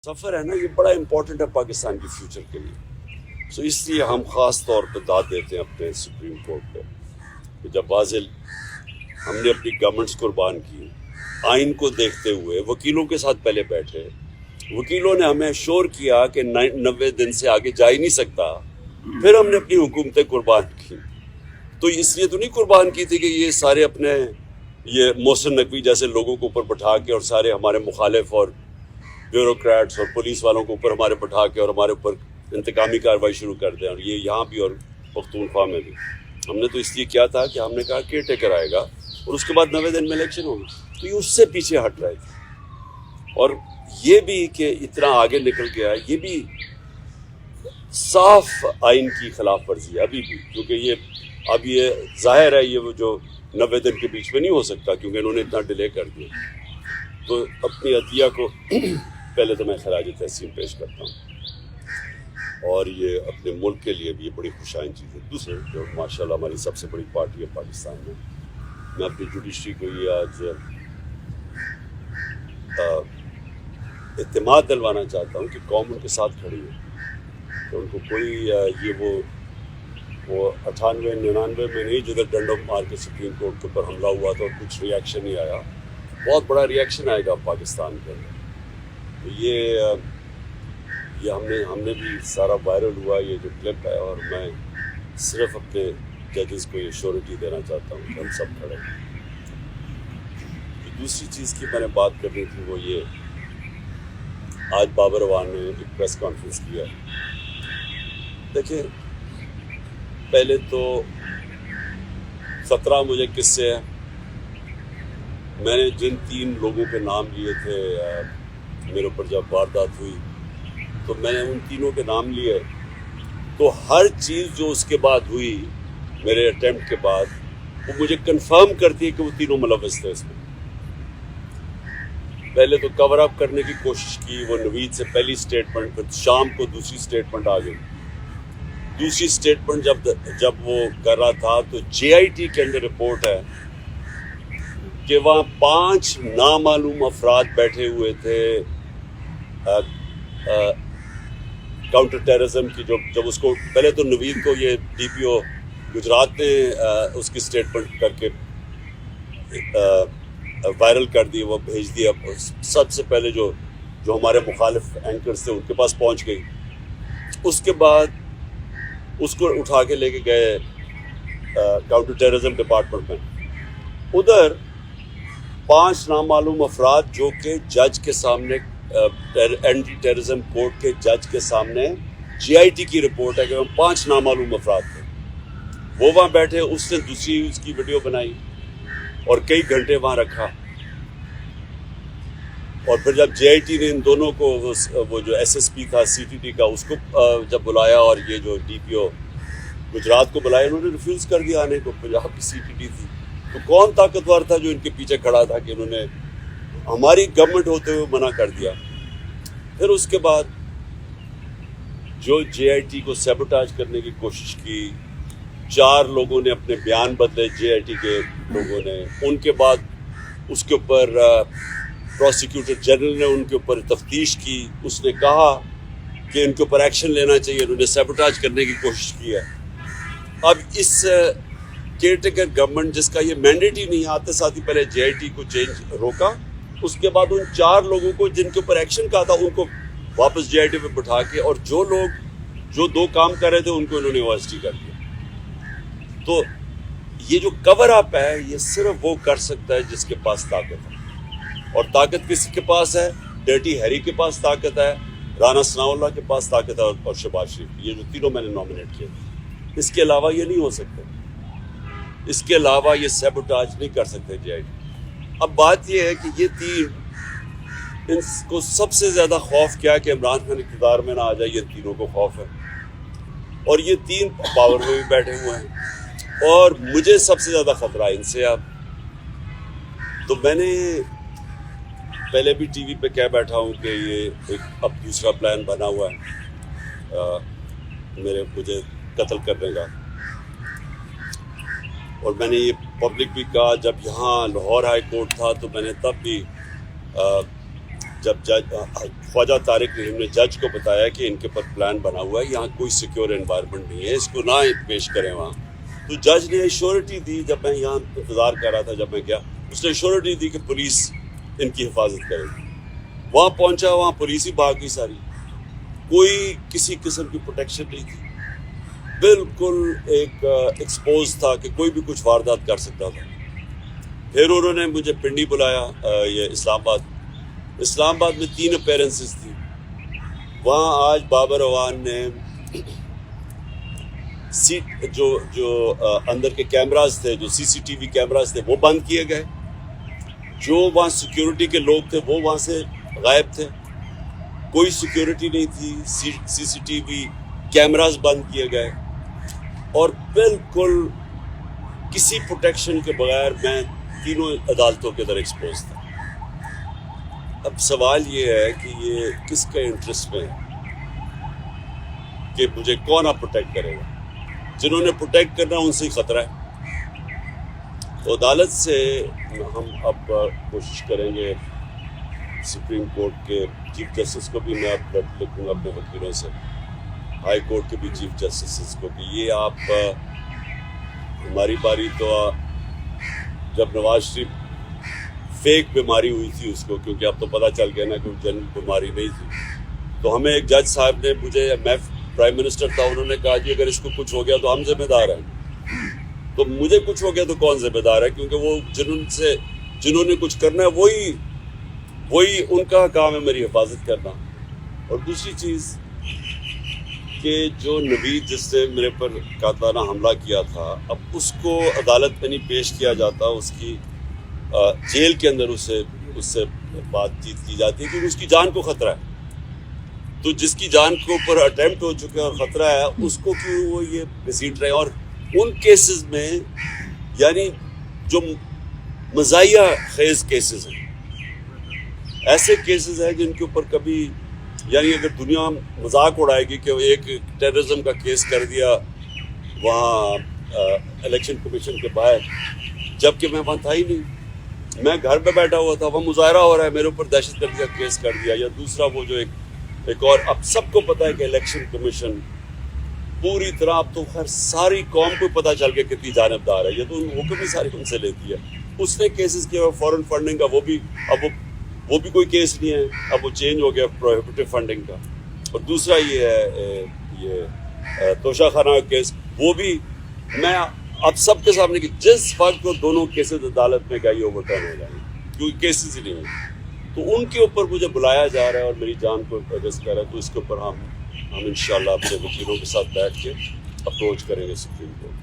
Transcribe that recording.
سفر ہے نا، یہ بڑا امپورٹنٹ ہے پاکستان کے فیوچر کے لیے. سو اس لیے ہم خاص طور پہ داد دیتے ہیں اپنے سپریم کورٹ پہ کہ جب واضح ہم نے اپنی گورنمنٹس قربان کی، آئین کو دیکھتے ہوئے وکیلوں کے ساتھ پہلے بیٹھے، وکیلوں نے ہمیں شور کیا کہ 90 دن سے آگے جا ہی نہیں سکتا، پھر ہم نے اپنی حکومتیں قربان کی. تو اس لیے تو نہیں قربان کی تھی کہ یہ سارے اپنے یہ محسن نقوی جیسے لوگوں کو اوپر بٹھا کے اور سارے ہمارے مخالف اور بیوروکریٹس اور پولیس والوں کو اوپر ہمارے بٹھا کے اور ہمارے اوپر انتقامی کارروائی شروع کر دیں، اور یہ یہاں بھی اور پختونخوا میں بھی. ہم نے تو اس لیے کیا تھا کہ ہم نے کہا کیئر ٹیکر آئے گا اور اس کے بعد 90 دن میں الیکشن ہوگی. تو یہ اس سے پیچھے ہٹ رہے تھے. اور یہ بھی کہ اتنا آگے نکل گیا، یہ بھی صاف آئین کی خلاف ورزی ہے ابھی بھی، کیونکہ اب یہ ظاہر ہے یہ وہ جو 90 دن کے بیچ میں نہیں ہو سکتا کیونکہ انہوں نے اتنا ڈیلے کر دیا. تو اپنی عدلیہ کو پہلے تو میں خراج تحسین پیش کرتا ہوں، اور یہ اپنے ملک کے لیے بھی یہ بڑی خوشائن چیز ہے. دوسرے جو ماشاءاللہ ہماری سب سے بڑی پارٹی ہے پاکستان میں اپنی جوڈیشری کو یہ آج اعتماد دلوانا چاہتا ہوں کہ قوم ان کے ساتھ کھڑی ہے، کہ ان کو کوئی یہ وہ 98-99 میں نہیں جدھر ڈنڈوں مار کے سپریم کورٹ کے اوپر حملہ ہوا تھا اور کچھ ریئیکشن نہیں آیا. بہت بڑا ریئیکشن آئے گا پاکستان کے اندر. تو یہ ہم نے بھی سارا وائرل ہوا یہ جو کلپ ہے، اور میں صرف اپنے ججز کو یہ شیورٹی دینا چاہتا ہوں کہ ہم سب کھڑے ہیں. دوسری چیز کی میں نے بات کرنی تھی وہ یہ، آج بابر اعوان نے ایک پریس کانفرنس کیا. دیکھیں، پہلے تو 17 مجھے قصے ہیں. میں نے جن 3 لوگوں کے نام لیے تھے میرے اوپر جب واردات ہوئی، تو میں نے ان تینوں کے نام لیے. تو ہر چیز جو اس کے بعد ہوئی میرے اٹیمپٹ کے بعد، وہ مجھے کنفرم کرتی ہے کہ وہ تینوں ملوث تھے اس میں. پہلے تو کور اپ کرنے کی کوشش کی، وہ نوید سے پہلی سٹیٹمنٹ، پھر شام کو دوسری سٹیٹمنٹ آ گئی. دوسری سٹیٹمنٹ جب وہ کر رہا تھا تو JIT کے اندر رپورٹ ہے کہ وہاں 5 نامعلوم افراد بیٹھے ہوئے تھے کاؤنٹر ٹیررزم کی. جب اس کو پہلے تو نوید کو یہ DPO گجرات نے اس کی سٹیٹمنٹ کر کے وائرل کر دی، وہ بھیج دیا. سب سے پہلے جو ہمارے مخالف اینکرز تھے ان کے پاس پہنچ گئی. اس کے بعد اس کو اٹھا کے لے کے گئے کاؤنٹر ٹیررزم ڈپارٹمنٹ میں. ادھر 5 نامعلوم افراد جو کہ جج کے سامنے اینٹی ٹیررزم کورٹ کے جج کے سامنے JIT کی رپورٹ ہے کہ وہ 5 نامعلوم افراد تھے. وہ وہاں بیٹھے، اس نے دوسری اس کی ویڈیو بنائی اور کئی گھنٹے وہاں رکھا. اور پھر جب JIT نے ان دونوں کو وہ جو SSP تھا CTT کا، اس کو جب بلایا، اور یہ جو DPO گجرات کو بلایا، انہوں نے ریفیوز کر دیا آنے کو. پنجاب کی CTT تھی. تو کون طاقتور تھا جو ان کے پیچھے کھڑا تھا کہ انہوں نے ہماری گورنمنٹ ہوتے ہوئے منع کر دیا. پھر اس کے بعد جو JIT کو سیبوٹاج کرنے کی کوشش کی، 4 لوگوں نے اپنے بیان بدلے JIT کے لوگوں نے. ان کے بعد اس کے اوپر پروسیکیوٹر جنرل نے ان کے اوپر تفتیش کی. اس نے کہا کہ ان کے اوپر ایکشن لینا چاہیے. انہوں نے سیبوٹاج کرنے کی کوشش کی ہے. اب اس کیئر ٹیکر گورنمنٹ جس کا یہ مینڈیٹ ہی نہیں، آتے ساتھ ہی پہلے JIT کو چینج روکا. اس کے بعد ان 4 لوگوں کو جن کے اوپر ایکشن کہا تھا ان کو واپس JIT پہ بٹھا کے، اور جو لوگ جو 2 کام کر رہے تھے ان کو انہوں نے OST کر دیا. تو یہ جو کور اپ ہے یہ صرف وہ کر سکتا ہے جس کے پاس طاقت ہے. اور طاقت کس کے پاس ہے؟ ڈرٹی ہیری کے پاس طاقت ہے، رانا ثناء اللہ کے پاس طاقت ہے، اور شہباز شریف. یہ جو تینوں میں نے نامنیٹ کیے. اس کے علاوہ یہ نہیں ہو سکتے. اس کے علاوہ یہ سیبوٹاج نہیں کر سکتے JIT. اب بات یہ ہے کہ یہ 3، ان کو سب سے زیادہ خوف کیا کہ عمران خان اقتدار میں نہ آ جائے. یہ تینوں کو خوف ہے، اور یہ 3 پاور میں بھی بیٹھے ہوئے ہیں. اور مجھے سب سے زیادہ خطرہ ان سے. تو میں نے پہلے بھی ٹی وی پہ کہہ بیٹھا ہوں کہ یہ ایک اب دوسرا پلان بنا ہوا ہے مجھے قتل کرنے کا. اور میں نے یہ پبلک بھی کہا. جب یہاں لاہور ہائی کورٹ تھا تو میں نے تب بھی جب خواجہ طارق رحیم نے جج کو بتایا کہ ان کے پر پلان بنا ہوا ہے, یہاں کوئی سیکیور انوائرمنٹ نہیں ہے, اس کو نہ پیش کریں وہاں, تو جج نے ایشورٹی دی. جب میں یہاں انتظار کر رہا تھا, جب میں گیا, اس نے ایشورٹی دی کہ پولیس ان کی حفاظت کرے گی. وہاں پہنچا, وہاں پولیس ہی بھاگ گئی ساری, کوئی کسی قسم کی پروٹیکشن نہیں تھی, بالکل ایک ایکسپوز تھا کہ کوئی بھی کچھ واردات کر سکتا تھا. پھر انہوں نے مجھے پنڈی بلایا, یہ اسلام آباد میں 3 اپیرنسز تھی. وہاں آج بابر اعوان نے جو اندر کے کیمراز تھے, جو سی سی ٹی وی کیمراز تھے, وہ بند کیے گئے. جو وہاں سیکیورٹی کے لوگ تھے وہ وہاں سے غائب تھے, کوئی سیکیورٹی نہیں تھی. سی سی ٹی وی کیمراز بند کیے گئے, اور بالکل کسی پروٹیکشن کے بغیر میں تینوں عدالتوں کے اندر ایکسپوز تھا. اب سوال یہ ہے کہ یہ کس کا انٹرسٹ میں ہے کہ مجھے کون آپ پروٹیکٹ کرے گا؟ جنہوں نے پروٹیکٹ کرنا ان سے ہی خطرہ ہے. تو عدالت سے ہم اب کوشش کریں گے, سپریم کورٹ کے چیف جسٹس کو بھی میں اب لکھوں گا اپنے وکیلوں سے, ہائی کورٹ کے بھی چیف جسٹس کو, کہ یہ آپ ہماری باری تو جب نواز شریف فیک بیماری ہوئی تھی اس کو, کیونکہ اب تو پتہ چل گیا نا کہ جنرل بیماری نہیں تھی, تو ہمیں ایک جج صاحب نے, میں پرائم منسٹر تھا, انہوں نے کہا کہ اگر اس کو کچھ ہو گیا تو ہم ذمہ دار ہیں. تو مجھے کچھ ہو گیا تو کون ذمہ دار ہے؟ کیونکہ وہ جنہوں نے کچھ کرنا ہے وہی ان کا کام ہے میری حفاظت کرنا. اور دوسری چیز کہ جو نوید جس نے میرے پر قاتلانہ حملہ کیا تھا, اب اس کو عدالت میں نہیں پیش کیا جاتا, اس کی جیل کے اندر اس سے بات چیت کی جاتی ہے کیونکہ اس کی جان کو خطرہ ہے. تو جس کی جان کے اوپر اٹیمپٹ ہو چکا ہے اور خطرہ ہے, اس کو کیوں وہ یہ گھسیٹ رہے ہیں. اور ان کیسز میں یعنی جو مزاحیہ خیز کیسز ہیں, ایسے کیسز ہیں جن کے اوپر کبھی یعنی اگر دنیا مذاق اڑائے گی کہ ایک ٹیررزم کا کیس کر دیا وہاں الیکشن کمیشن کے باہر, جبکہ میں وہاں تھا ہی نہیں, میں گھر پہ بیٹھا ہوا تھا, وہ مظاہرہ ہو رہا ہے, میرے اوپر دہشت گردی کا کیس کر دیا. یا دوسرا وہ جو ایک اور, اب سب کو پتہ ہے کہ الیکشن کمیشن پوری طرح, اب تو خیر ساری قوم کو پتہ چل گیا کتنی جانبدار ہے, یہ تو حکم ہی ساری ان سے لیتی ہے. اس نے کیسز کیا فورن فنڈنگ کا, وہ بھی کوئی کیس نہیں ہے, اب وہ چینج ہو گیا پروہیبٹیو فنڈنگ کا. اور دوسرا یہ ہے یہ توشہ خانہ کا کیس, وہ بھی میں اب سب کے سامنے کہ جس وقت وہ دونوں کیسز عدالت میں گئی اوور ٹرن ہو جائیں کیونکہ کیسز ہی نہیں ہیں, تو ان کے اوپر مجھے بلایا جا رہا ہے اور میری جان کو اگست کر رہا ہے. تو اس کے اوپر ہم انشاءاللہ اپنے وکیلوں کے ساتھ بیٹھ کے اپروچ کریں گے سپریم کورٹ.